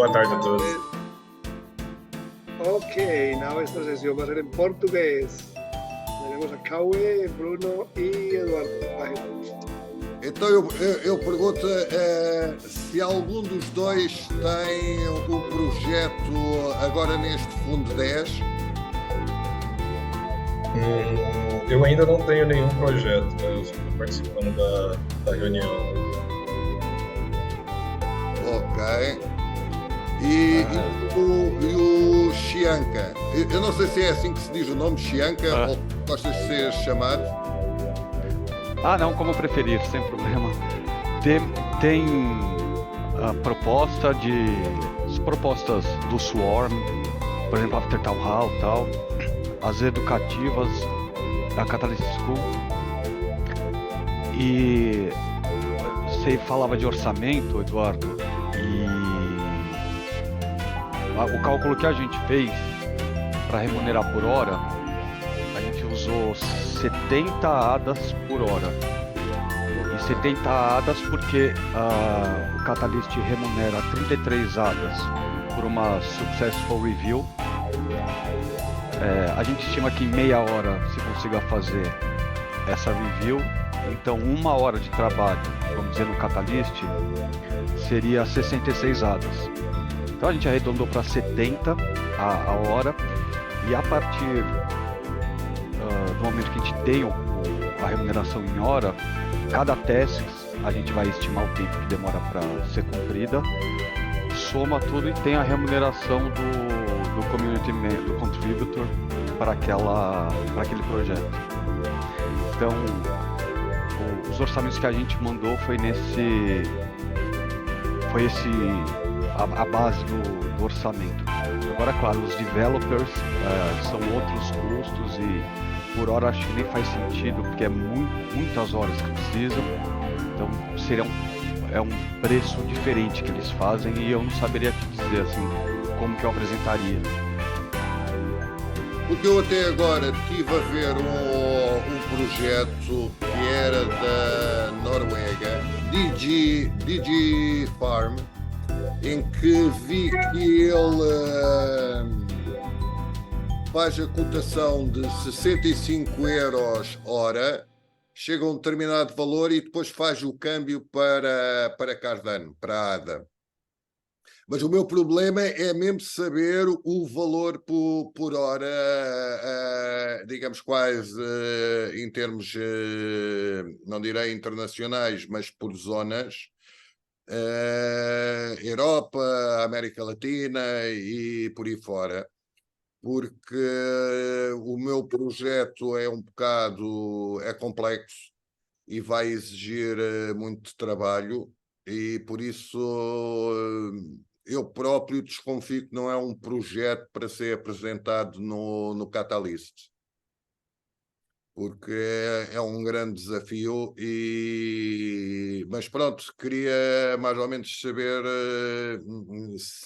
Boa tarde a todos. Ok, now esta sesión va a ser en portugués. Tenemos a Cauê, Bruno e Eduardo. Então eu pergunto se algum dos dois tem um projeto agora neste Fundo 10. Eu ainda não tenho nenhum projeto, né? Eu só estou participando da reunião. Ok. E o Chianca? Eu não sei se é assim que se diz o nome, Chianca, ou gostas de ser chamado? Não, como preferir, sem problema. Tem a proposta as propostas do Swarm, por exemplo, After Town Hall e tal, as educativas da Catalyst School. E você falava de orçamento, Eduardo, e o cálculo que a gente fez para remunerar por hora, a gente usou 70 ADAs por hora. E 70 ADAs porque o Catalyst remunera 33 ADAs por uma Successful Review. A gente estima que em meia hora se consiga fazer essa review. Então, 1 hora de trabalho, vamos dizer, no Catalyst, seria 66 ADAs. Então, a gente arredondou para 70 a hora. E a partir do momento que a gente tem a remuneração em hora, cada task a gente vai estimar o tempo que demora para ser cumprida, soma tudo e tem a remuneração do community do contributor para aquele projeto. Então, os orçamentos que a gente mandou foi a base do orçamento. Agora, claro, os developers são outros custos e por hora acho que nem faz sentido, porque é muitas horas que precisam. Então seria um preço diferente que eles fazem e eu não saberia te dizer assim como que eu apresentaria. Porque eu até agora estive a ver um projeto que era da Noruega, DG Farm, em que vi que ele faz a cotação de 65 euros hora, chega a um determinado valor e depois faz o câmbio para Cardano, para a ADA. Mas o meu problema é mesmo saber o valor por hora, digamos quase em termos, não direi internacionais, mas por zonas. Europa, América Latina e por aí fora, porque o meu projeto é um bocado complexo e vai exigir muito trabalho e por isso eu próprio desconfio que não é um projeto para ser apresentado no Catalyst. Porque é um grande desafio mas pronto, queria mais ou menos saber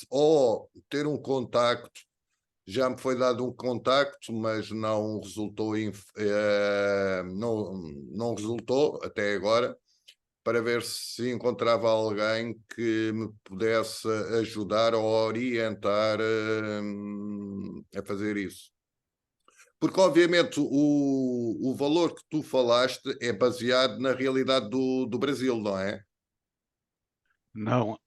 ou ter um contacto. Já me foi dado um contacto, mas não resultou, não resultou até agora, para ver se encontrava alguém que me pudesse ajudar ou orientar a fazer isso. Porque, obviamente, o valor que tu falaste é baseado na realidade do Brasil, não é? Não.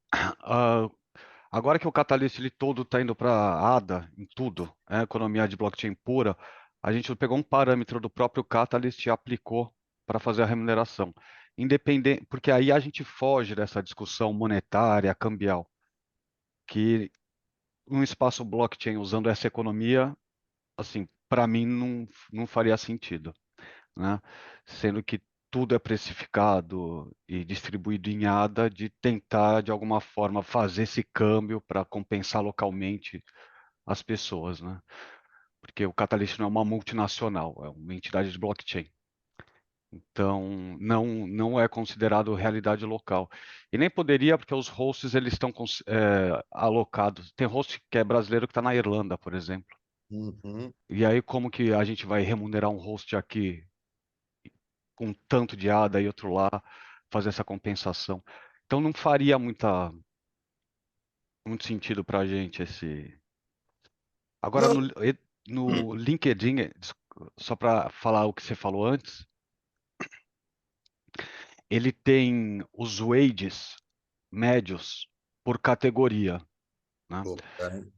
Agora que o Catalyst ele todo está indo para ADA em tudo, economia de blockchain pura, a gente pegou um parâmetro do próprio Catalyst e aplicou para fazer a remuneração. Independente, porque aí a gente foge dessa discussão monetária, cambial, que um espaço blockchain usando essa economia, assim, para mim não faria sentido, né? Sendo que tudo é precificado e distribuído em ADA, de tentar de alguma forma fazer esse câmbio para compensar localmente as pessoas, né? Porque o Catalyst não é uma multinacional, é uma entidade de blockchain. Então, não é considerado realidade local. E nem poderia, porque os hosts eles estão alocados. Tem host que é brasileiro que está na Irlanda, por exemplo. Uhum. E aí, como que a gente vai remunerar um host aqui com tanto de ADA e outro lá, fazer essa compensação? Então, não faria muito sentido para a gente esse. Agora Não, no LinkedIn, só para falar o que você falou antes, ele tem os wages médios por categoria, né? ok,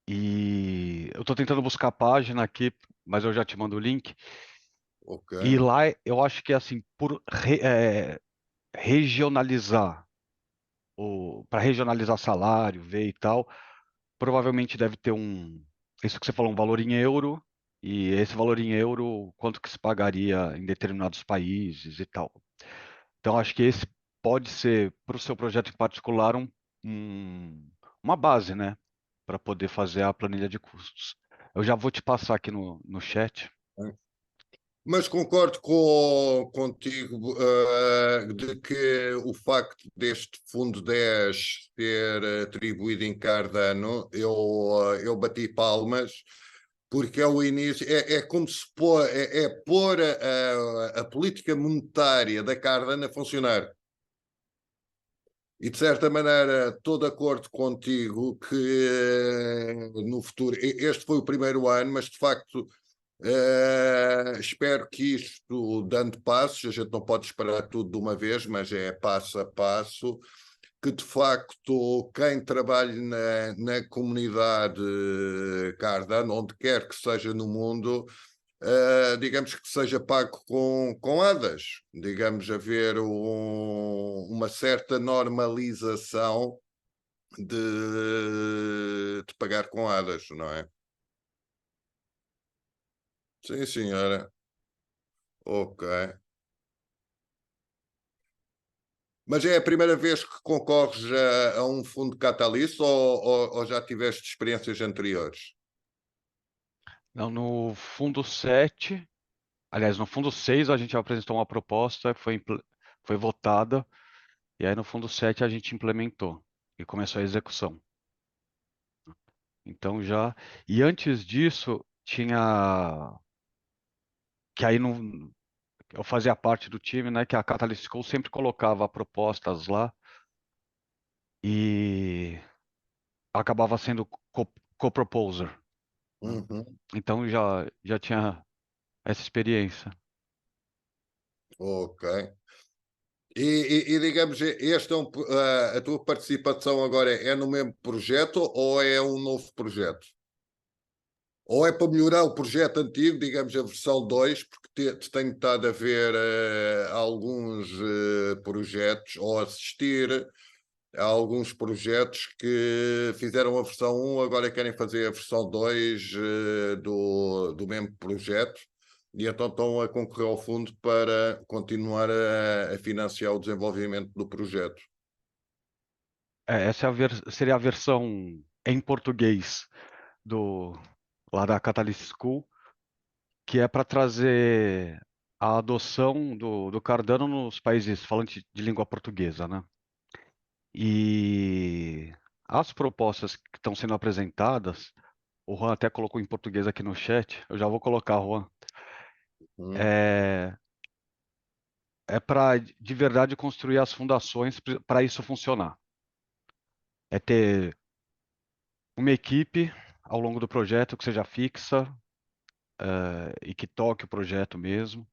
E eu estou tentando buscar a página aqui, mas eu já te mando o link. ok. E lá eu acho que é assim, regionalizar, para regionalizar salário, ver e tal, provavelmente deve ter isso que você falou, um valor em euro, e esse valor em euro, quanto que se pagaria em determinados países e tal. Então, acho que esse pode ser, para o seu projeto em particular, um- uma base, né? Para poder fazer a planilha de custos. Eu já vou te passar aqui no chat. Mas concordo contigo de que o facto deste fundo 10 ser atribuído em Cardano, eu bati palmas, porque é o início, é como se pôr, é pôr a política monetária da Cardano a funcionar. E de certa maneira, estou de acordo contigo que no futuro, este foi o primeiro ano, mas de facto espero que isto, dando passos, a gente não pode esperar tudo de uma vez, mas é passo a passo, que de facto quem trabalhe na comunidade Cardano, onde quer que seja no mundo, digamos que seja pago com hadas, digamos, haver uma certa normalização de pagar com hadas, não é? Sim, senhora. Ok. Mas é a primeira vez que concorres a um fundo catalista ou já tiveste experiências anteriores? Não, no fundo 7, aliás, no fundo 6 a gente apresentou uma proposta, foi votada, e aí no fundo 7 a gente implementou e começou a execução. Então já. E antes disso, tinha. Que aí não, eu fazia parte do time, né? Que a Catalyst School sempre colocava propostas lá e acabava sendo co-proposer, né? Uhum. Então já tinha essa experiência. Ok. Digamos, este a tua participação agora é no mesmo projeto ou é um novo projeto? Ou é para melhorar o projeto antigo, digamos a versão 2, porque tenho estado a ver alguns projetos ou assistir a alguns projetos que fizeram a versão um, agora querem fazer a versão 2 do mesmo projeto e então estão a concorrer ao fundo para continuar a financiar o desenvolvimento do projeto. Essa é seria a versão em português do lá da Catalyst School, que é para trazer a adoção do Cardano nos países falantes de língua portuguesa, né? E as propostas que estão sendo apresentadas, o Juan até colocou em português aqui no chat, eu já vou colocar, Juan, Hum, é, é para de verdade construir as fundações para isso funcionar. É ter uma equipe ao longo do projeto que seja fixa, e que toque o projeto mesmo,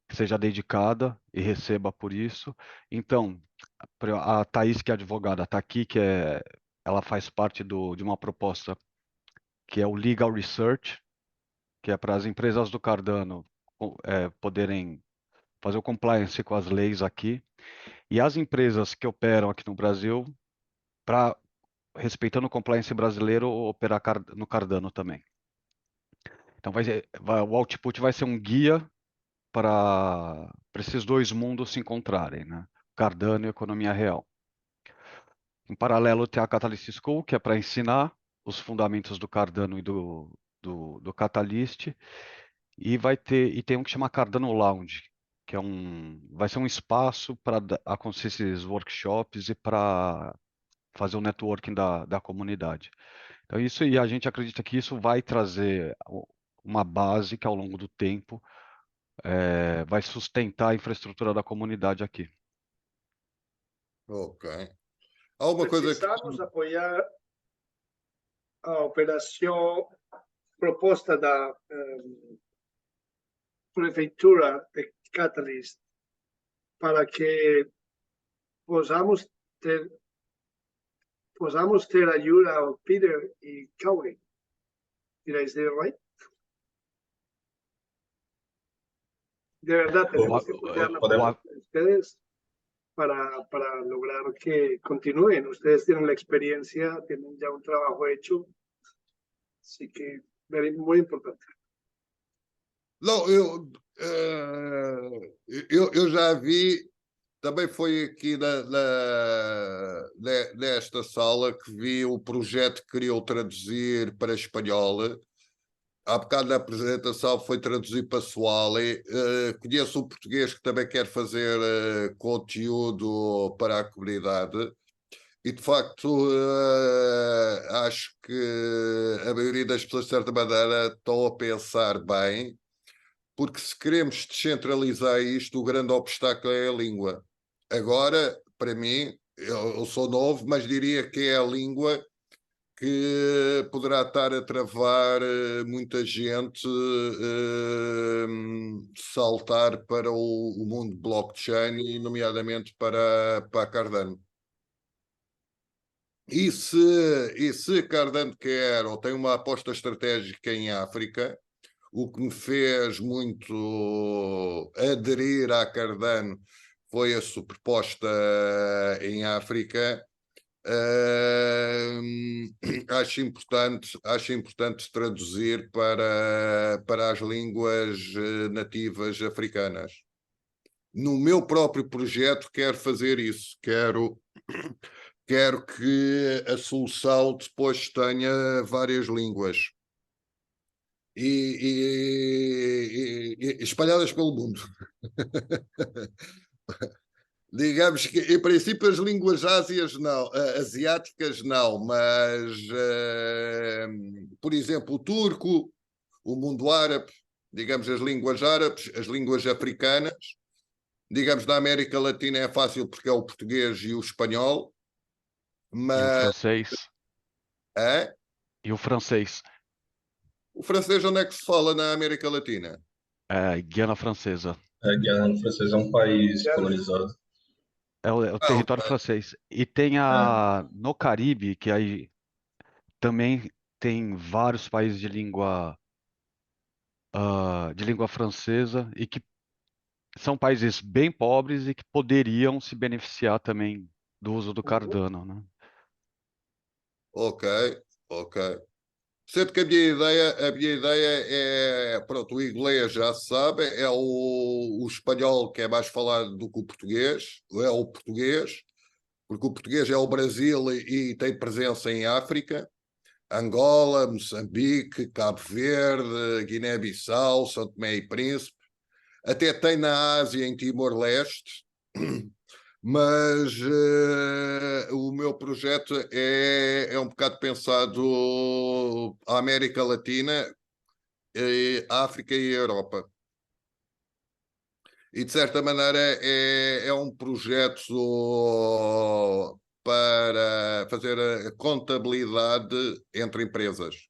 que seja dedicada e receba por isso. Então, a Thaís, que é advogada, está aqui, ela faz parte de uma proposta que é o Legal Research, que é para as empresas do Cardano poderem fazer o compliance com as leis aqui, e as empresas que operam aqui no Brasil, para respeitando o compliance brasileiro, operar no Cardano também. Então o output vai ser um guia para esses dois mundos se encontrarem, né? Cardano e economia real. Em paralelo, tem a Catalyst School, que é para ensinar os fundamentos do Cardano e do Catalyst, e tem um que chama Cardano Lounge, que vai ser um espaço para acontecer esses workshops e para fazer o networking da comunidade. Então, isso, e a gente acredita que isso vai trazer uma base que ao longo do tempo vai sustentar a infraestrutura da comunidade aqui. ok. há uma coisa que precisamos apoiar a operação proposta da prefeitura de Catalyst para que possamos ter ajuda ao Peter e Cowley. Did I say it right? De verdad, tenemos que apoyar la O, Podemos. de ustedes para lograr que continúen. Ustedes tienen la experiencia, tienen ya un trabajo hecho, así que muy importante. não, eu já vi, também foi aqui nesta sala que vi o projeto que queriam traduzir para espanhol. Há bocado na apresentação foi traduzir para Swahili. Conheço um português que também quer fazer conteúdo para a comunidade. E de facto, acho que a maioria das pessoas, de certa maneira, estão a pensar bem, porque se queremos descentralizar isto, o grande obstáculo é a língua. Agora, para mim, eu sou novo, mas diria que é a língua que poderá estar a travar muita gente saltar para o mundo blockchain, e nomeadamente para a Cardano. E se Cardano quer ou tem uma aposta estratégica em África, o que me fez muito aderir à Cardano foi a sua proposta em África. Acho importante traduzir para as línguas nativas africanas. No meu próprio projeto quero fazer isso, quero que a solução depois tenha várias línguas e espalhadas pelo mundo. Digamos que, em princípio, as línguas asiáticas não, mas, por exemplo, o turco, o mundo árabe, digamos, as línguas árabes, as línguas africanas, digamos, na América Latina é fácil porque é o português e o espanhol, e o mas francês. é? E o francês. O francês onde é que se fala na América Latina? Guiana Francesa. A Guiana Francesa é um país colonizado. É o Não, território francês. E tem É, no Caribe, que aí também tem vários países de língua francesa e que são países bem pobres e que poderiam se beneficiar também do uso do Cardano, né? ok, ok. Sendo que a minha ideia é, pronto, o inglês já se sabe, é o espanhol que é mais falado do que o português, é o português, porque o português é o Brasil e tem presença em África, Angola, Moçambique, Cabo Verde, Guiné-Bissau, São Tomé e Príncipe, até tem na Ásia, em Timor-Leste, mas o meu projeto é um bocado pensado a América Latina, África e Europa. E de certa maneira é um projeto para fazer a contabilidade entre empresas.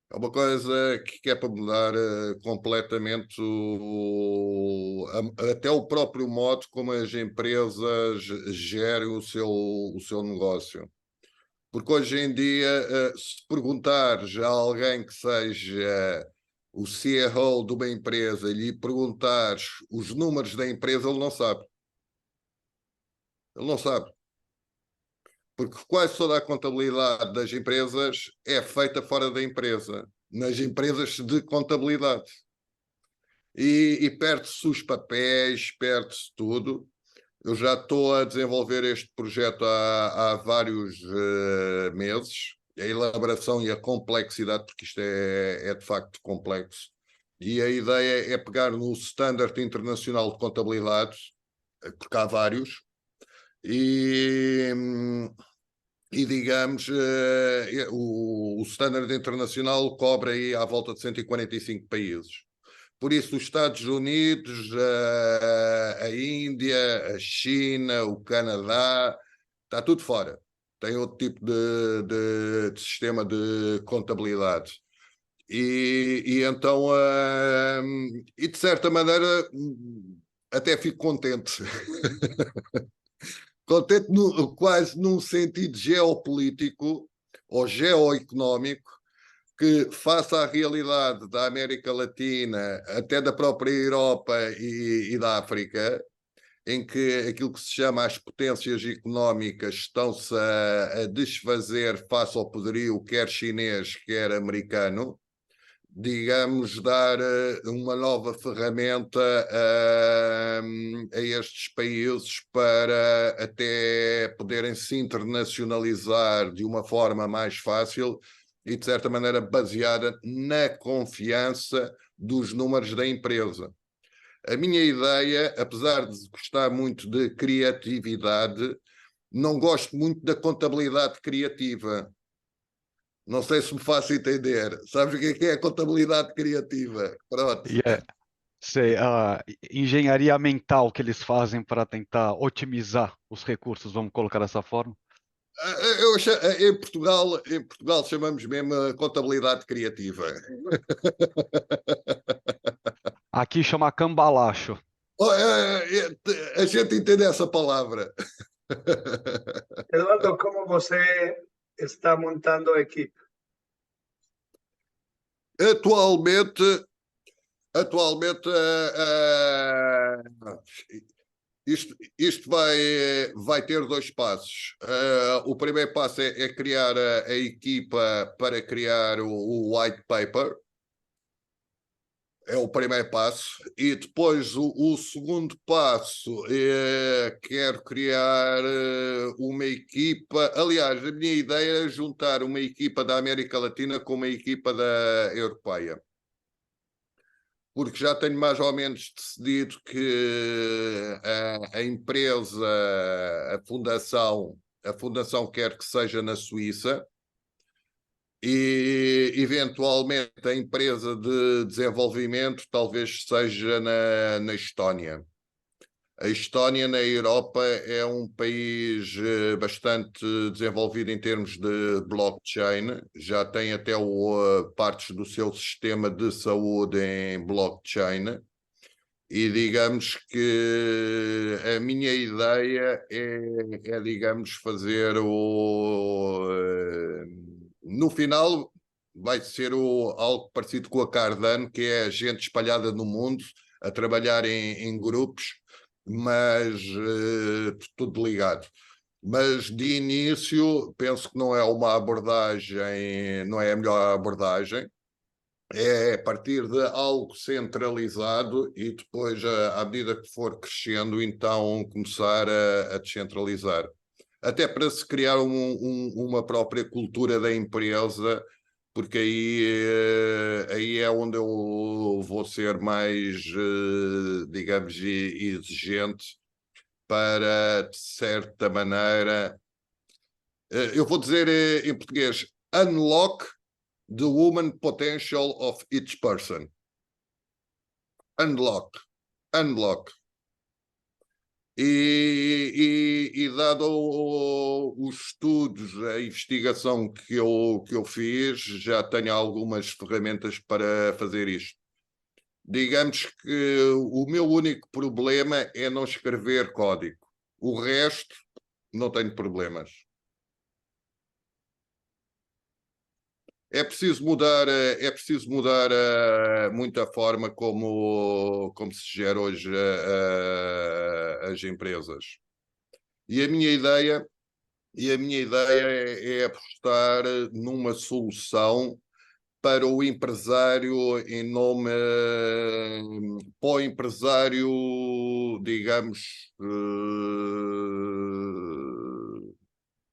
É uma coisa que é para mudar completamente até o próprio modo como as empresas gerem o seu negócio. Porque hoje em dia, se perguntares a alguém que seja o CEO de uma empresa e lhe perguntares os números da empresa, ele não sabe. Ele não sabe. Porque quase toda a contabilidade das empresas é feita fora da empresa, nas empresas de contabilidade. E perde-se os papéis, perde-se tudo. Eu já estou a desenvolver este projeto há vários meses. A elaboração e a complexidade, porque isto é de facto complexo. E a ideia é pegar no Standard Internacional de Contabilidade, porque há vários, e digamos, o Standard Internacional cobre aí à volta de 145 países. Por isso, os Estados Unidos, a Índia, a China, o Canadá, Está tudo fora. Tem outro tipo de sistema de contabilidade. E então, e de certa maneira, até fico contente. Contente quase num sentido geopolítico ou geoeconómico, que face à realidade da América Latina, até da própria Europa e da África, em que aquilo que se chama as potências económicas estão-se a desfazer face ao poderio quer chinês, quer americano, digamos, dar uma nova ferramenta a estes países para até poderem se internacionalizar de uma forma mais fácil e, de certa maneira, baseada na confiança dos números da empresa. A minha ideia, apesar de gostar muito de criatividade, não gosto muito da contabilidade criativa. Não sei se me faço entender. Sabes o que é a contabilidade criativa? Pronto. E sei, a engenharia mental que eles fazem para tentar otimizar os recursos, vamos colocar dessa forma. Em Portugal chamamos mesmo a contabilidade criativa. Aqui chama cambalacho. A gente entende essa palavra. Eduardo, ¿cómo você está montando a equipe? Atualmente, isto vai ter dois passos. O primeiro passo é criar a equipa para criar o white paper. É o primeiro passo. E depois o segundo passo é quero criar uma equipa. Aliás, a minha ideia é juntar uma equipa da América Latina com uma equipa da europeia. Porque já tenho mais ou menos decidido que a empresa, a fundação quer que seja na Suíça e, eventualmente, a empresa de desenvolvimento talvez seja na Estónia. A Estónia, na Europa, é um país bastante desenvolvido em termos de blockchain. Já tem até partes do seu sistema de saúde em blockchain. E digamos que a minha ideia digamos, fazer no final vai ser algo parecido com a Cardano, que é a gente espalhada no mundo, a trabalhar em grupos, mas tudo ligado. Mas de início penso que não é uma abordagem, não é a melhor abordagem. É a partir de algo centralizado e depois, à medida que for crescendo, então começar a descentralizar. Até para se criar uma própria cultura da empresa, porque aí é onde eu vou ser mais, digamos, exigente para, de certa maneira, eu vou dizer em português, unlock the woman potential of each person. Unlock. E dado os estudos, a investigação que eu fiz, já tenho algumas ferramentas para fazer isto. Digamos que o meu único problema é não escrever código. O resto, não tenho problemas. É preciso mudar muito a forma como se gera hoje as empresas. E a minha ideia é apostar numa solução para o empresário para o empresário, digamos,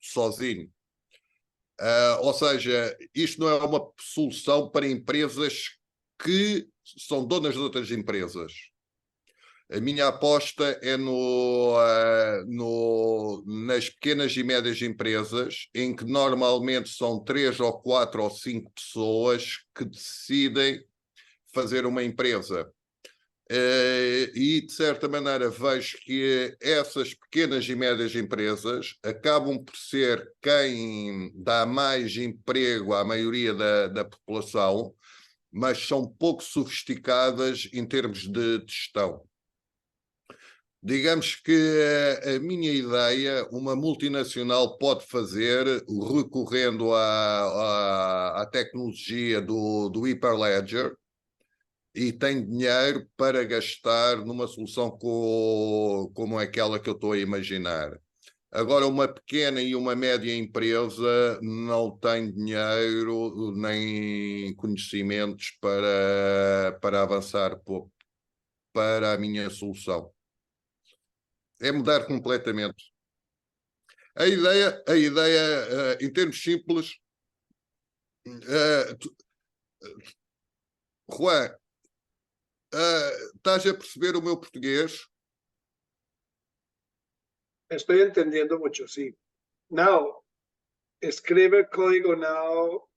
sozinho. Ou seja, isto não é uma solução para empresas que são donas de outras empresas. A minha aposta é nas pequenas e médias empresas, em que normalmente são 3 ou 4 ou 5 pessoas que decidem fazer uma empresa. E, de certa maneira, vejo que essas pequenas e médias empresas acabam por ser quem dá mais emprego à maioria da população, mas são pouco sofisticadas em termos de gestão. Digamos que a minha ideia, uma multinacional pode fazer, recorrendo à tecnologia do Hyperledger, e tem dinheiro para gastar numa solução como aquela que eu estou a imaginar. Agora, uma pequena e uma média empresa não tem dinheiro nem conhecimentos para avançar para a minha solução. É mudar completamente. A ideia, em termos simples, Juan, estás a perceber o meu português? Estoy entendiendo mucho, sí. Now, escribe código now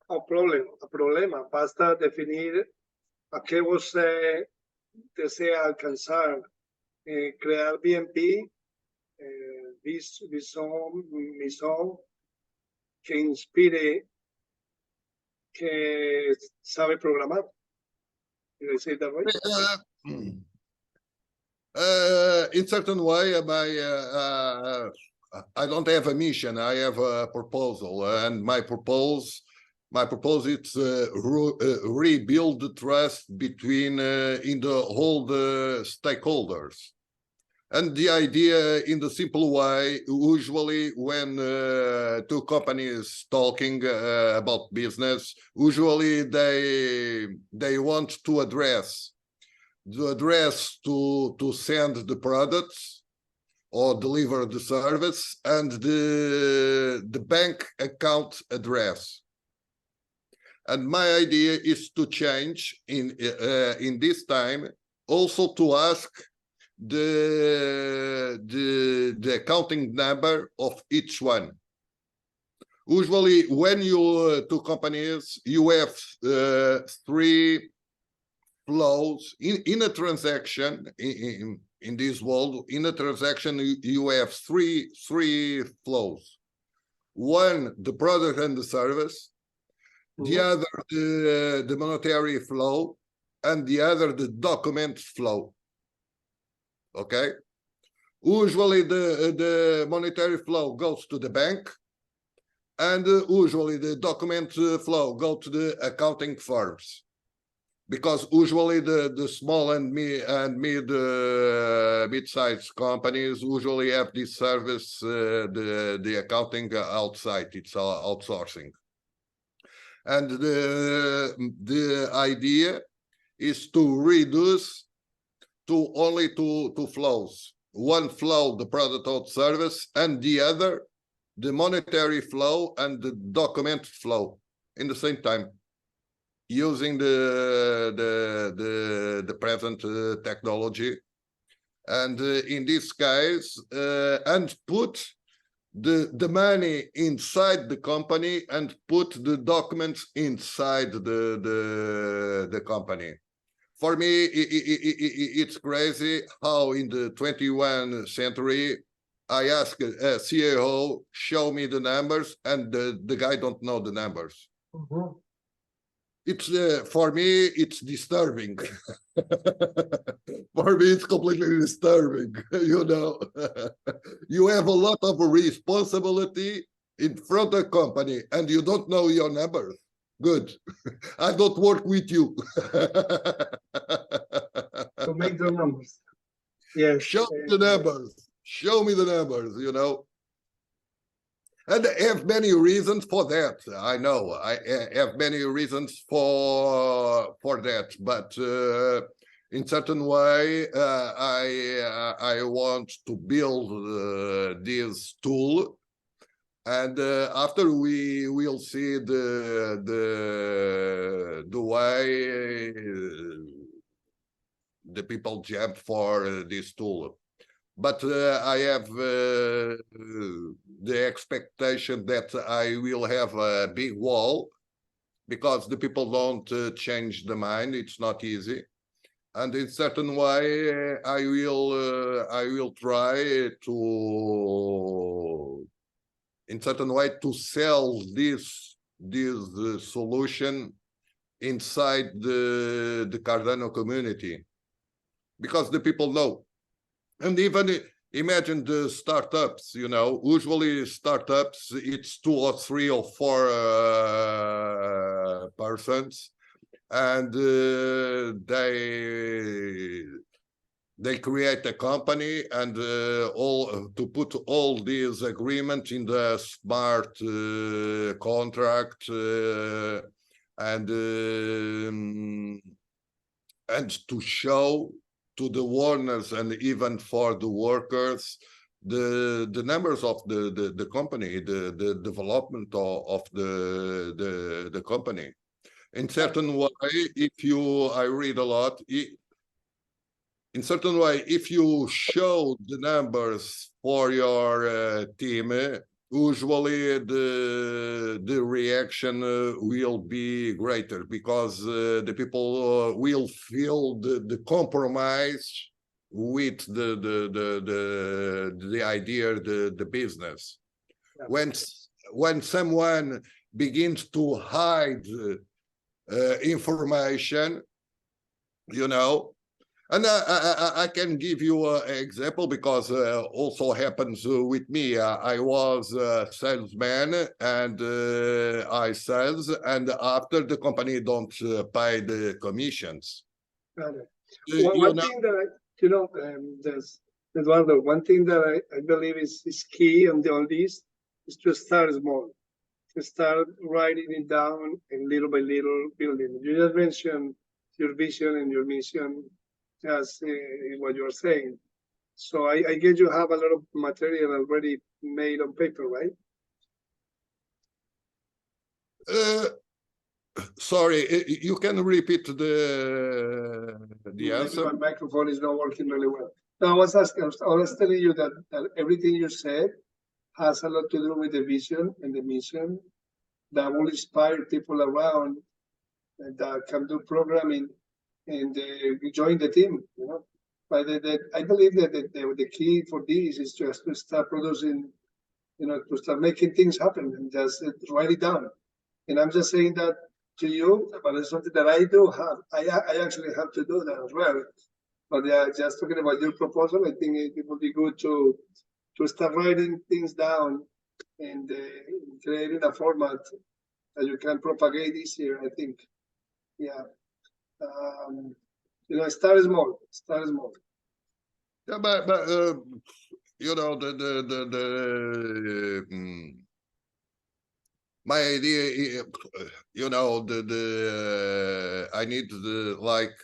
a problema. Basta definir a qué você desea alcanzar. Crear BNP, misión que inspire, que sabe programar. Is that right? In certain way, I don't have a mission. I have a proposal, and my proposal is rebuild the trust between in the whole stakeholders. And the idea, in the simple way, usually when two companies talking about business, usually they want to address to send the products or deliver the service, and the bank account address. And my idea is to change in this time also to ask the accounting number of each one. Usually when you two companies, you have three flows in a transaction. In this world, in a transaction, you have three flows. One, the product and the service, the other, the monetary flow, and the other, the document flow. Okay? Usually the monetary flow goes to the bank, and usually the document flow go to the accounting firms. Because usually the small and mid-sized companies usually have this service, the accounting outside, it's outsourcing. And the idea is to reduce to only two flows. One flow, the product or service, and the other, the monetary flow and the document flow in the same time, using the present technology, and in this case, and put the money inside the company and put the documents inside the company. For me, it's crazy how in the 21st century, I ask a CAO, show me the numbers, and the guy don't know the numbers. Mm-hmm. It's for me, it's disturbing. For me, it's completely disturbing. You know, you have a lot of responsibility in front of the company, and you don't know your numbers. Good. I don't work with you. To make the numbers. Yes. Show me the numbers. Show me the numbers. You know. And I have many reasons for that. I know I have many reasons for that, but in certain way, I want to build this tool, and after we will see the way the people jump for this tool. But I have the expectation that I will have a big wall, because the people don't change the mind. It's not easy. and in certain way I will try to in certain way to sell this solution inside the Cardano community, because the people know. And even imagine the startups, you know, usually startups, it's 2 or 3 or 4 persons, and they create a company, and all to put all these agreements in the smart contract, and to show to the owners and even for the workers the numbers of the company, the development of the company. In certain way, I read a lot. In certain way, if you show the numbers for your team, usually the reaction will be greater, because the people will feel the compromise with the idea, the business. Yeah. When someone begins to hide information, you know. And I can give you an example, because also happens with me. I was a salesman, and I sales, and after the company don't pay the commissions. Got it. One thing that there's Eduardo. One thing that I believe is key on this is to start small, to start writing it down and little by little building. You just mentioned your vision and your mission. As what you're saying. So I guess you have a lot of material already made on paper, right? Sorry, you can repeat the answer? My microphone is not working really well. No, I was telling you that everything you said has a lot to do with the vision and the mission that will inspire people around that can do programming and join the team, you know. But I believe that the key for this is just to start producing, you know, to start making things happen and just write it down. And I'm just saying that to you, but it's something that I do have. I actually have to do that as well. But yeah, just talking about your proposal, I think it would be good to start writing things down and creating a format that you can propagate easier, I think. Yeah. You know, start small. Yeah, but you know, my idea, you know, I need like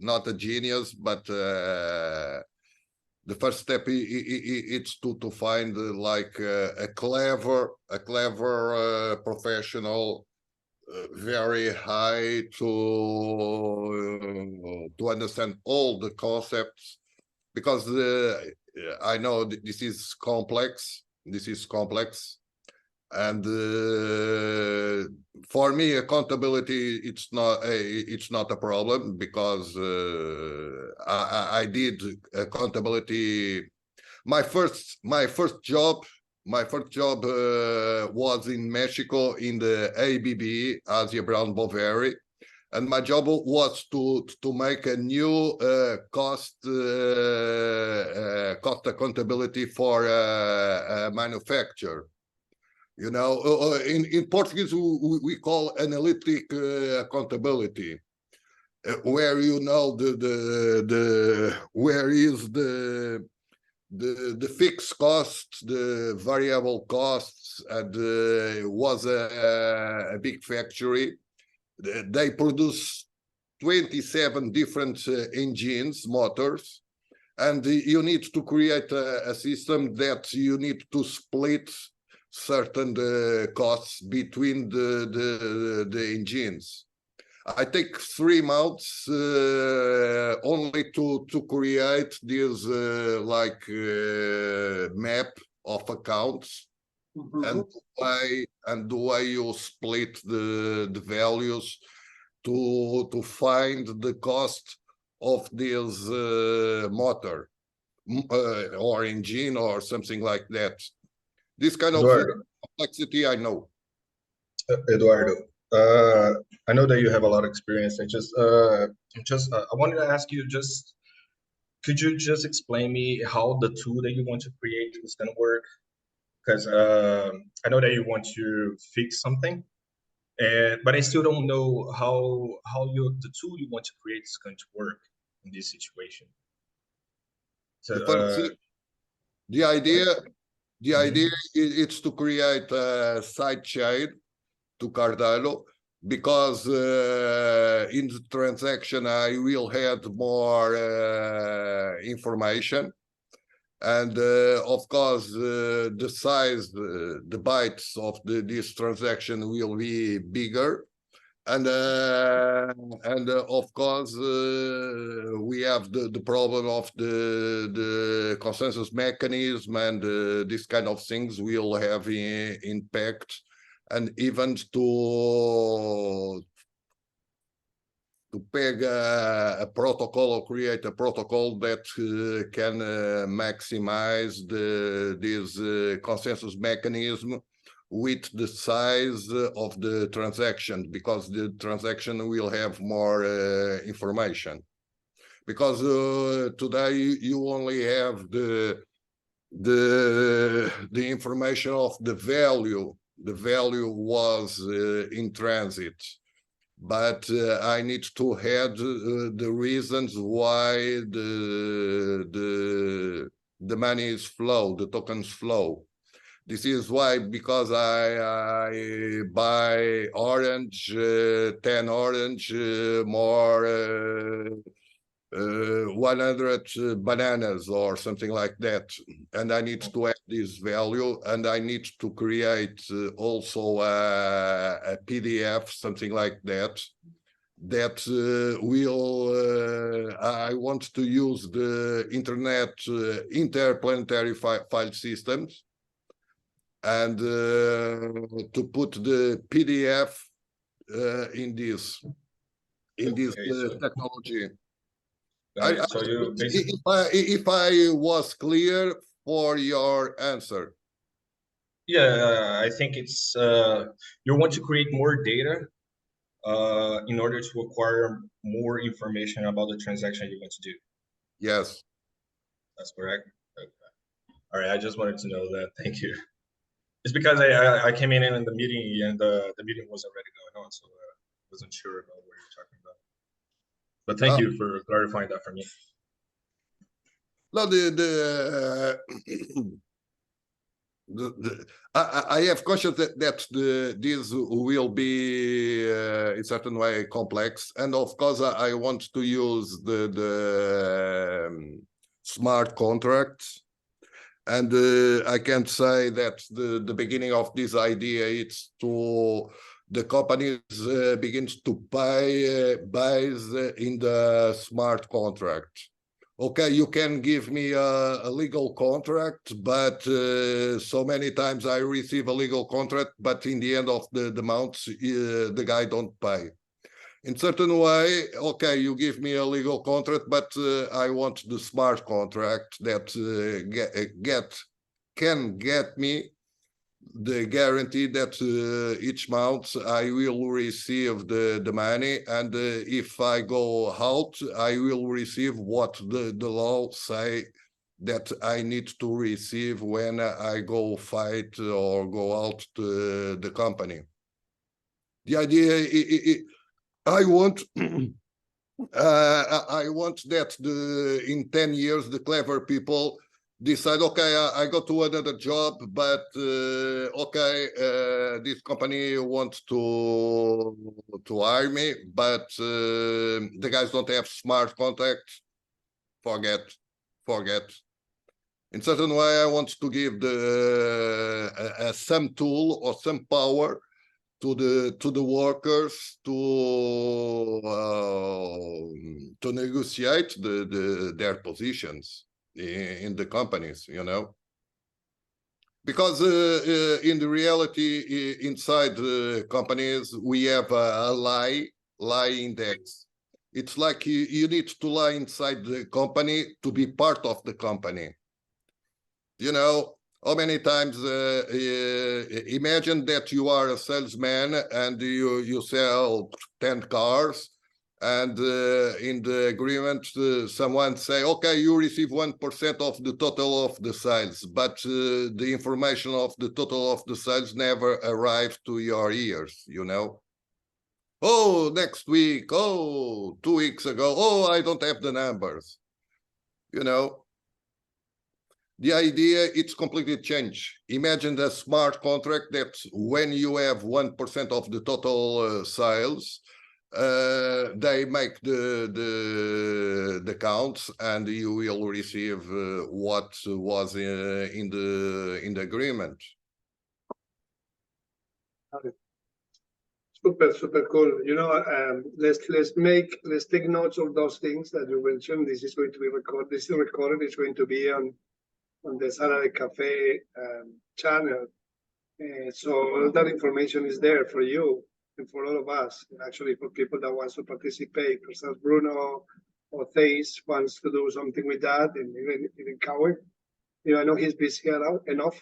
not a genius, but the first step it's to find like a clever professional, very high to understand all the concepts, because I know this is complex. And for me, accountability it's not a problem, because I did accountability. My first job was in Mexico in the ABB, Asia Brown Boveri, and my job was to make a new cost accountability for a manufacturer. You know, in Portuguese we call analytic accountability, where you know where is the fixed costs, the variable costs, and was a big factory. They produce 27 different engines, motors, and you need to create a system that you need to split certain costs between the engines. I take 3 months only to create this map of accounts, and the way you split the values to find the cost of this motor or engine or something like that. This kind of Eduardo, complexity, I know. Eduardo, I know that you have a lot of experience. I wanted to ask you just, could you just explain me how the tool that you want to create is going to work? Because I know that you want to fix something, but I still don't know how the tool you want to create is going to work in this situation. So, The first thing, the idea mhm. is to create a side chain to Cardano, because in the transaction I will have more information, and of course the size, the bytes of this transaction will be bigger, and of course we have the problem of the consensus mechanism, and this kind of things will have impact, and even to peg a protocol or create a protocol that can maximize this consensus mechanism with the size of the transaction, because the transaction will have more information. Because today you only have the information of the value. The value was in transit, but I need to add the reasons why the money is flow, the tokens flow. This is why, because I buy orange, 10 orange, more 100 bananas or something like that, and I need to add this value, and I need to create also a PDF, something like that, that will I want to use the internet interplanetary file systems, and to put the PDF in this Okay, technology. got it. So you basically, If I was clear for your answer. yeah, I think it's you want to create more data in order to acquire more information about the transaction you want to do. Yes. That's correct. Okay. All right, I just wanted to know that. Thank you. It's because I came in the meeting and the meeting was already going on, so I wasn't sure about what you're talking about. But thank you for clarifying that for me. No, I have conscious that this will be in certain way complex, and of course I want to use the smart contracts, and I can say that the beginning of this idea is to the companies begins to pay based in the smart contract. Okay, you can give me a legal contract, but so many times I receive a legal contract, but in the end of the month, the guy don't pay. In certain way, okay, you give me a legal contract, but I want the smart contract that can get me the guarantee that each month I will receive the money, and if I go out, I will receive what the law say that I need to receive when I go fight or go out to the company. The idea, I want I want that in 10 years the clever people decide, okay, I go to another job, but okay, this company wants to hire me, but the guys don't have smart contacts. Forget. In certain way, I want to give some tool or some power to the workers to negotiate their positions in the companies, you know, because in the reality inside the companies we have a lie lie index. It's like you need to lie inside the company to be part of the company. You know, how many times imagine that you are a salesman and you sell 10 cars, and in the agreement someone say, okay, you receive 1% of the total of the sales, but the information of the total of the sales never arrived to your ears, you know. Oh, next week, oh, 2 weeks ago, oh, I don't have the numbers, you know. The idea, it's completely changed. Imagine the smart contract that when you have 1% of the total sales, they make the counts, and you will receive what was in the agreement. Super cool. You know, let's take notes of those things that you mentioned. This is going to be recorded. This is recorded. It's going to be on the Sala de Café channel. So all that information is there for you and for all of us, and actually for people that wants to participate. For instance, Bruno or Thais wants to do something with that, and even Coward. You know, I know he's busy enough,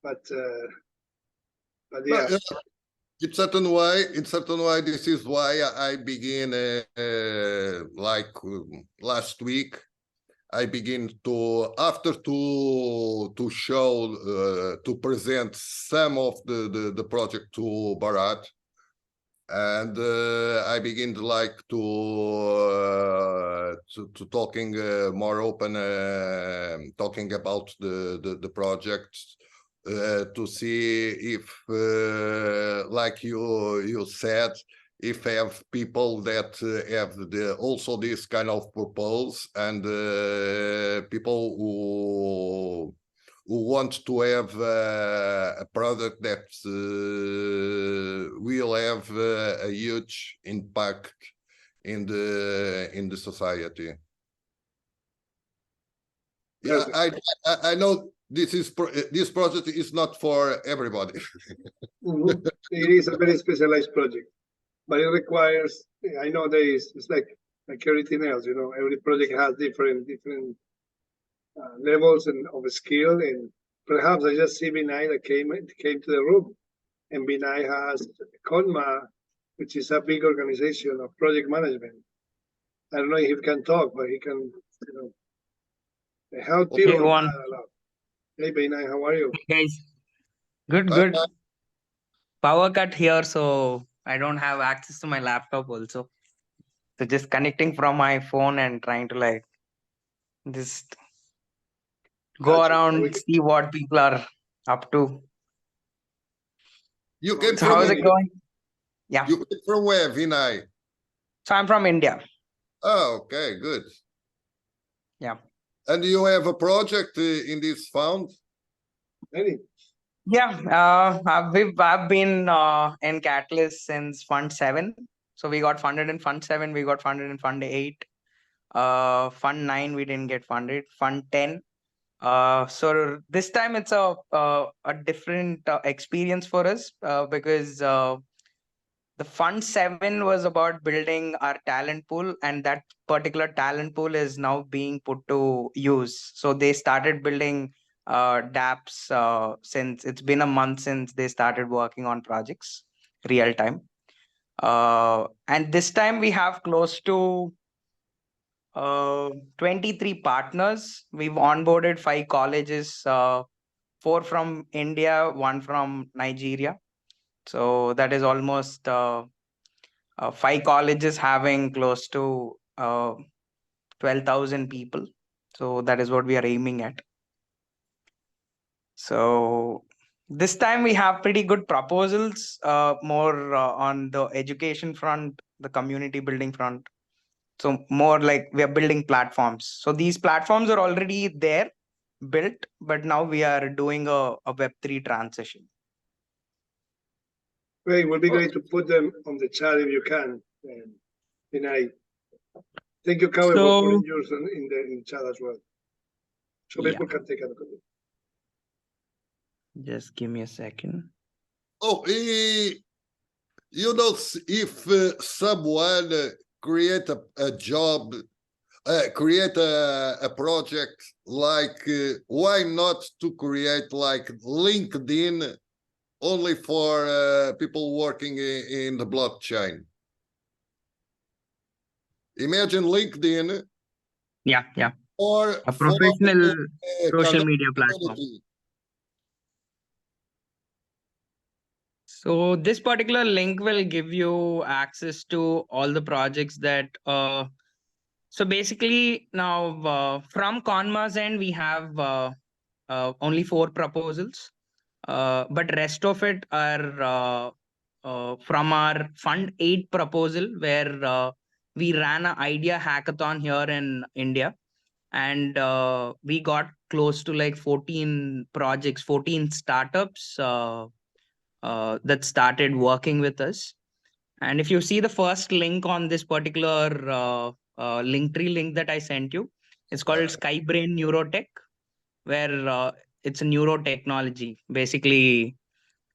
but yeah. In certain way, this is why I begin like last week. I begin to show to present some of the project to Bharat, and I begin to talking more open, talking about the projects. To see if, like you said, if have people that have also this kind of purpose, and people who want to have a product that will have a huge impact in the society. Yeah, I know. This project is not for everybody. It is a very specialized project, but it requires. I know it's like everything else. You know, every project has different levels of skill, and perhaps I just see Vinay that came to the room, and Vinay has Conma, which is a big organization of project management. I don't know if he can talk, but he can, help Okay, people everyone. a lot. Hey, Vinay, how are you? Hey guys, good. Power cut here, so I don't have access to my laptop also. So just connecting from my phone and trying to just go Gotcha. around, see what people are up to. You came So from how's it going? Yeah. You came from where, Vinay? So I'm from India. Oh, okay, good. Yeah. And you have a project in this fund? Any? Yeah. I've been in Catalyst since Fund 7. So we got funded in Fund 7. We got funded in Fund 8. Fund 9 we didn't get funded. Fund 10. So this time it's a different experience for us because the Fund 7 was about building our talent pool, and that particular talent pool is now being put to use. So they started building dApps since it's been a month since they started working on projects real time. And this time we have close to 23 partners. We've onboarded 5 colleges, 4 from India, 1 from Nigeria. So that is almost 5 colleges having close to 12,000 people. So that is what we are aiming at. So this time we have pretty good proposals, more on the education front, the community building front. So more like we are building platforms. So these platforms are already there, built, but now we are doing a Web3 transition. Great. It would be great to put them on the chat if you can. Vinay, thank you, Kawi, for putting yours in the chat as well, so people can take a look at it. Just give me a second. Oh, You know, if someone create a job, create a project, like why not to create like LinkedIn only for people working in the blockchain? Imagine LinkedIn Yeah, yeah. or A for professional social media platform. community. So this particular link will give you access to all the projects that so basically now from Conma's end we have only 4 proposals, but rest of it are from our Fund 8 proposal, where we ran an idea hackathon here in India, and we got close to like 14 projects, 14 startups that started working with us. And if you see the first link on this particular Linktree link that I sent you, it's called Skybrain Neurotech, where it's a neurotechnology, basically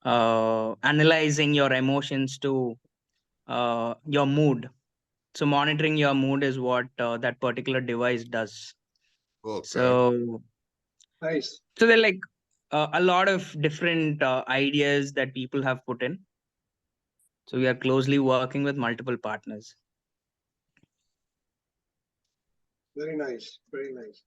analyzing your emotions to your mood. So monitoring your mood is what that particular device does. Okay. Nice. So they're like a lot of different ideas that people have put in. So we are closely working with multiple partners. Very nice. Very nice.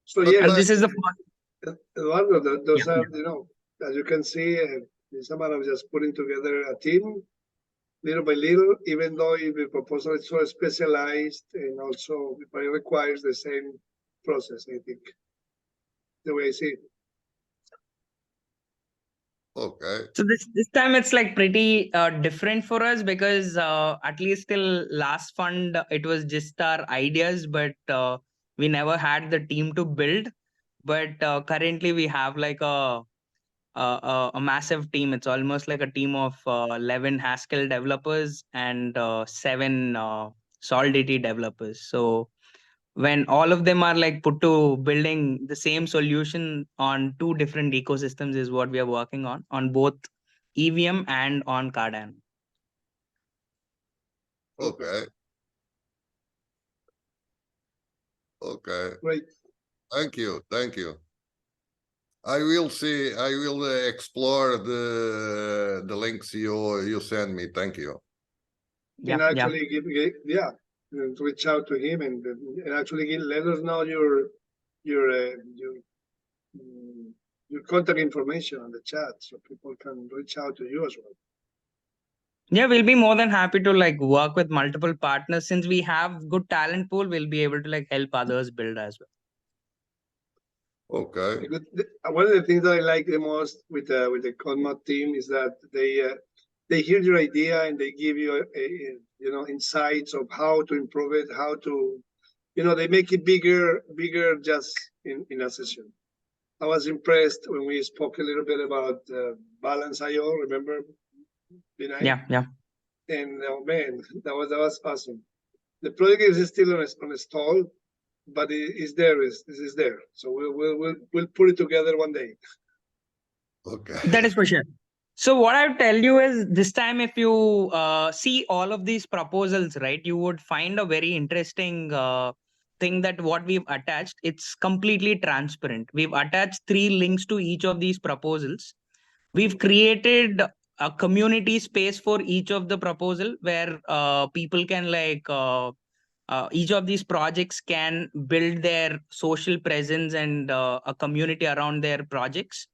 So But yes, This is the first. Eduardo, those Yeah, are, you know, as you can see, it's a matter of just putting together a team little by little, even though if the proposal is so specialized and also but it requires the same process, I think, the way I see it. okay. So this time it's like pretty different for us, because at least till last fund it was just our ideas, but we never had the team to build. But currently we have like a massive team. It's almost like a team of 11 Haskell developers and 7 Solidity developers. So when all of them are like put to building the same solution on 2 different ecosystems is what we are working on both EVM and on Cardano. Okay. Okay. Great. Thank you. Thank you. I will see. I will explore the links you send me. Thank you. And Yeah, yeah. actually yeah, reach out to him and actually let us know your mm, your contact information on the chat so people can reach out to you as well. Yeah, we'll be more than happy to like work with multiple partners. Since we have good talent pool, we'll be able to like help others build as well. Okay. One of the things that I like the most with the Conmat team is that they hear your idea and they give you you know, insights of how to improve it, how to, you know, they make it bigger just in a session. I was impressed when we spoke a little bit about Balance IO. Remember, Vinay? Yeah, yeah. And oh man, that was awesome. The project is still on a stall, but it is there. This is there. So we'll put it together one day. Okay. That is for sure. So what I tell you is, this time if you see all of these proposals, right, you would find a very interesting thing that what we've attached, it's completely transparent. We've attached 3 links to each of these proposals. We've created a community space for each of the proposal, where people can like each of these projects can build their social presence and a community around their projects.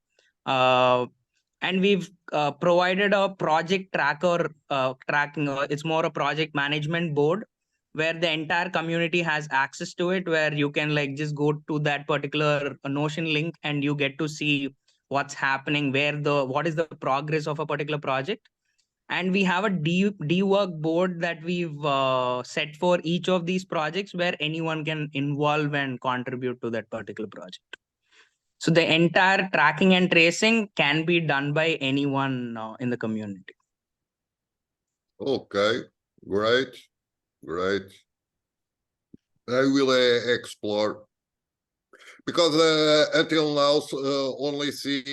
And we've provided a project tracker tracking. It's more a project management board where the entire community has access to it, where you can like just go to that particular Notion link and you get to see what's happening, what is the progress of a particular project. And we have a dework board that we've set for each of these projects, where anyone can involve and contribute to that particular project. So the entire tracking and tracing can be done by anyone in the community. Okay. Great. I will explore. Because until now, only see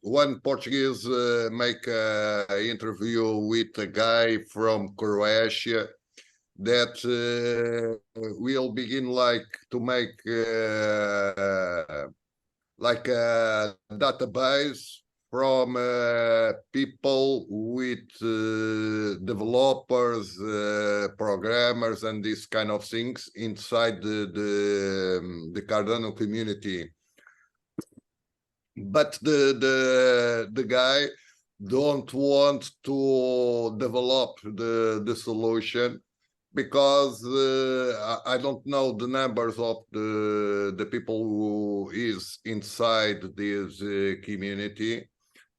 one Portuguese make an interview with a guy from Croatia that will begin like to make like a database from people with developers, programmers, and these kind of things inside the Cardano community. But the guy don't want to develop the solution because I don't know the numbers of the people who is inside this community,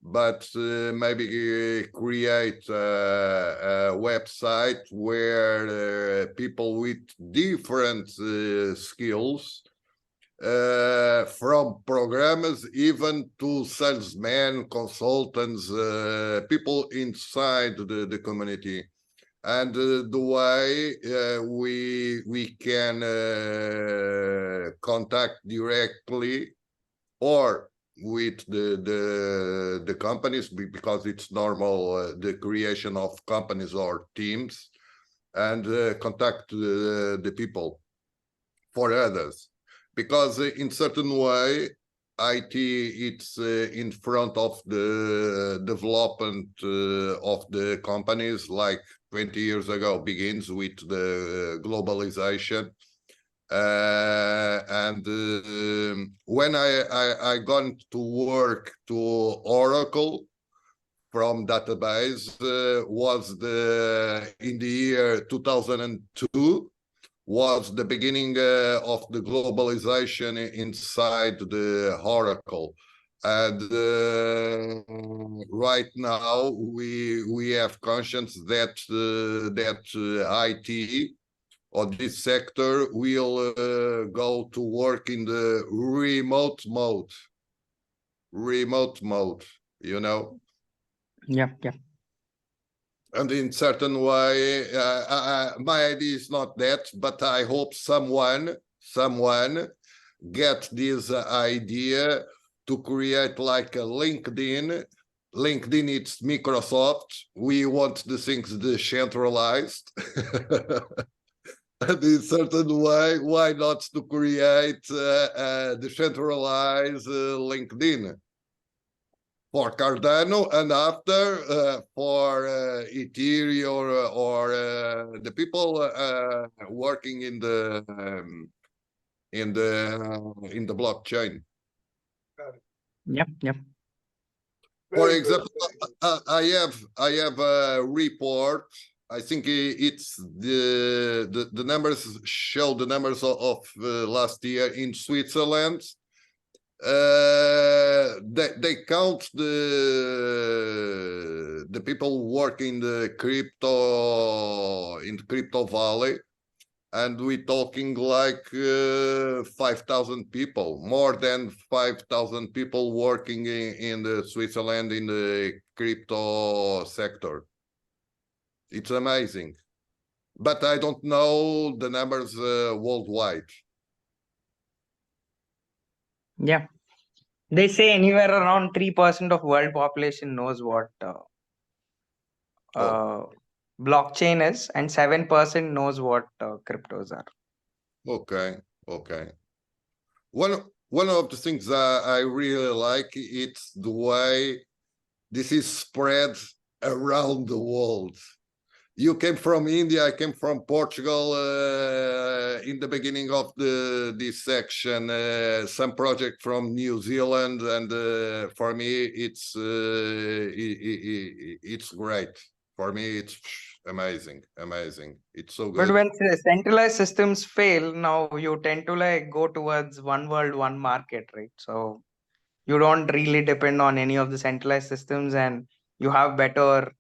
but maybe create a website where people with different skills, from programmers even to salesmen, consultants, people inside the community. And the way we can contact directly or with the companies, because it's normal, the creation of companies or teams, and contact the people for others. Because in certain way, IT, it's in front of the development of the companies, like 20 years ago begins with the globalization. And when I gone to work to Oracle from database was in the year 2002, was the beginning of the globalization inside the Oracle. And right now we have conscience that IT or this sector will go to work in the remote mode, you know. Yeah. And in certain way, my idea is not that, but I hope someone get this idea to create like a LinkedIn. LinkedIn, it's Microsoft. We want the things decentralized. And in certain way, why not to create a decentralized LinkedIn for Cardano, and after for Ethereum or the people working in the blockchain. Yep. For Very good, example, very good. I have a report. I think it's the numbers show the numbers of last year in Switzerland. They count the people working the crypto valley, and we're talking like 5,000 people, more than 5,000 people working in the Switzerland in the crypto sector. It's amazing, but I don't know the numbers worldwide. Yeah. They say anywhere around 3% of world population knows what blockchain is, and 7% knows what cryptos are. Okay. One of the things I really like, it's the way this is spread around the world. You came from India, I came from Portugal in the beginning of this section, some project from New Zealand, and for me it's great. For me it's amazing. It's so good. But when centralized systems fail, now you tend to like go towards one world, one market, right? So you don't really depend on any of the centralized systems, and you have better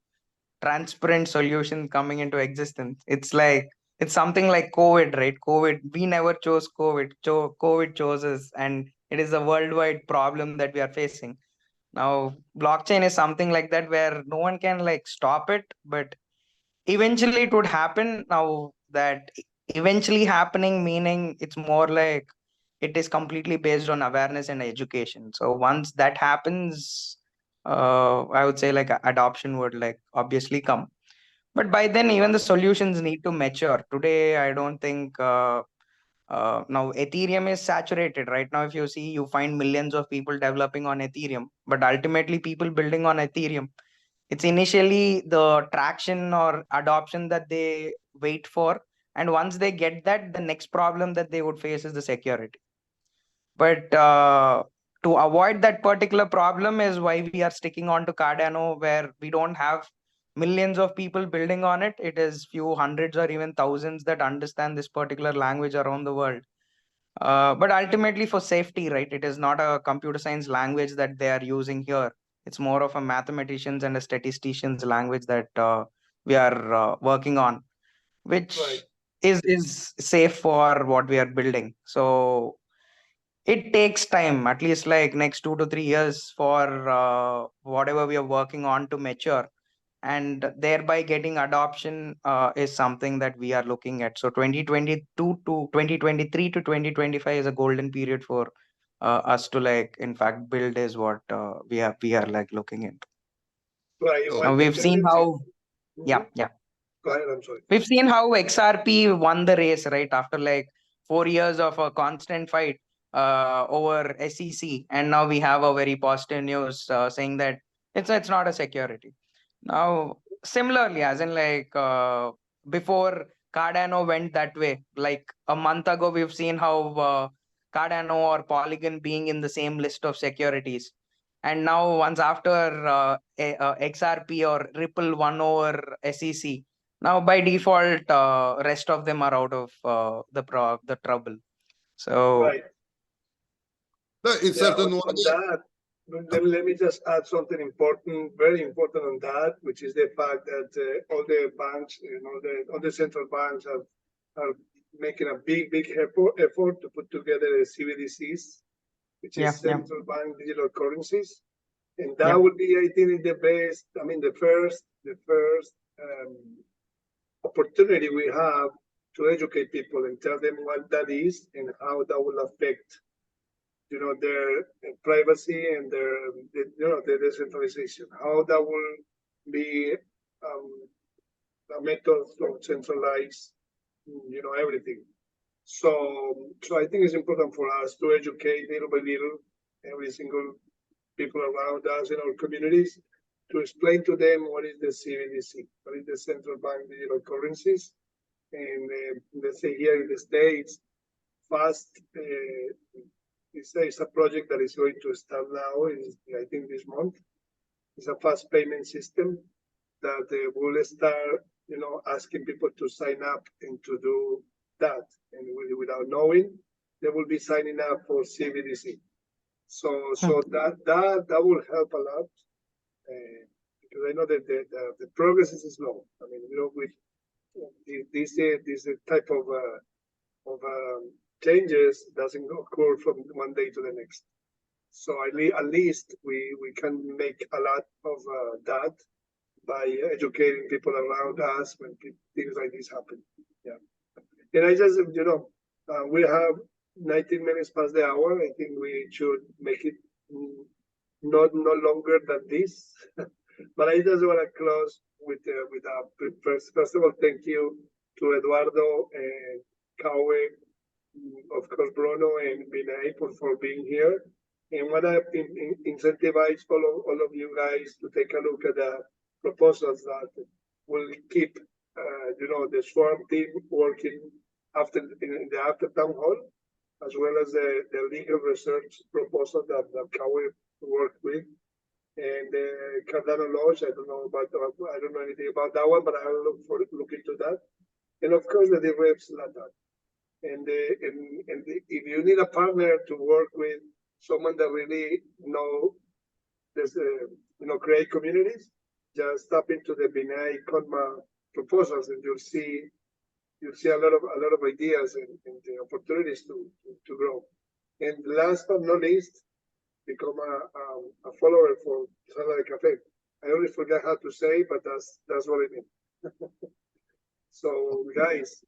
transparent solution coming into existence. It's something like COVID, right? We never chose COVID. COVID chose us, and it is a worldwide problem that we are facing. Now, blockchain is something like that where no one can like stop it, but eventually it would happen. Now that eventually happening, meaning it's more like it is completely based on awareness and education. So once that happens, I would say like adoption would like obviously come. But by then, even the solutions need to mature. Today, I don't think now Ethereum is saturated. Right now, if you see, you find millions of people developing on Ethereum, but ultimately, people building on Ethereum, it's initially the traction or adoption that they wait for. And once they get that, the next problem that they would face is the security. But to avoid that particular problem is why we are sticking on to Cardano, where we don't have millions of people building on it. It is few hundreds or even thousands that understand this particular language around the world. But ultimately, for safety, right? It is not a computer science language that they are using here. It's more of a mathematicians and a statisticians language that we are working on, which Right. is safe for what we are building. So it takes time, at least like next 2 to 3 years for whatever we are working on to mature, and thereby getting adoption is something that we are looking at. So 2022 to 2023 to 2025 is a golden period for us to like in fact build is what we are like looking into. Right. Oh, Now One we've seen tendency. how yeah. Go ahead. I'm sorry. We've seen how XRP won the race, right? After like 4 years of a constant fight over SEC, and now we have a very positive news saying that it's not a security. Now, similarly, as in like before Cardano went that way, like a month ago, we've seen how Cardano or Polygon being in the same list of securities. And now, once after XRP or Ripple won over SEC, now by default, rest of them are out of the trouble. So Right. no, in Yeah. certain On ways, that, let me just add something important, very important on that, which is the fact that all the banks, all the central banks are making a big effort to put together the CBDCs, which is yeah. central bank digital currencies. And that Yeah. would be, I think, the best, I mean, the first opportunity we have to educate people and tell them what that is and how that will affect, their privacy and their decentralization, how that will be a method to centralize, everything. So I think it's important for us to educate little by little every single people around us in our communities to explain to them what is the CBDC, what is the central bank digital currencies, and let's say here in the States, fast. It's a project that is going to start now. I think this month. It's a fast payment system that will start, asking people to sign up and to do that, and without knowing, they will be signing up for CBDC. So that will help a lot, because I know that the progress is slow. I mean, with this type of changes doesn't occur from one day to the next. So at least we can make a lot of that by educating people around us when things like this happen. Yeah. And I just, we have 19 minutes past the hour. I think we should make it no longer than this. But I just want to close with first of all, thank you to Eduardo and Kawe, of course, Bruno and Vinay for being here. And want to incentivize all of you guys to take a look at the proposals that will keep, the Swarm team working in the after town hall, as well as the legal research proposal that Kawe worked with. And Cardano launch, I don't know anything about that one, but I'll look into that. And of course, the DevReps Latam. And if you need a partner to work with, someone that really there's create communities, just tap into the Binay Kodma proposals, and you'll see a lot of ideas and the opportunities to grow. And last but not least, become a follower for Sala de Café. I always forget how to say, but that's what I mean. So guys,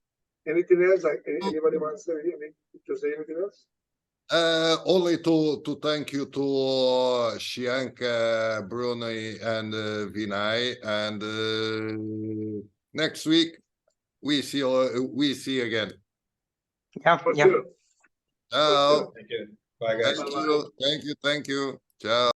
anything else? Anybody wants to say anything else? Only to thank you to Shianka, Bruni, and Vinay. And next week we see again. Yeah, For yeah. sure. Ciao. Thank you. Bye, guys. Thank you. Thank you. Ciao.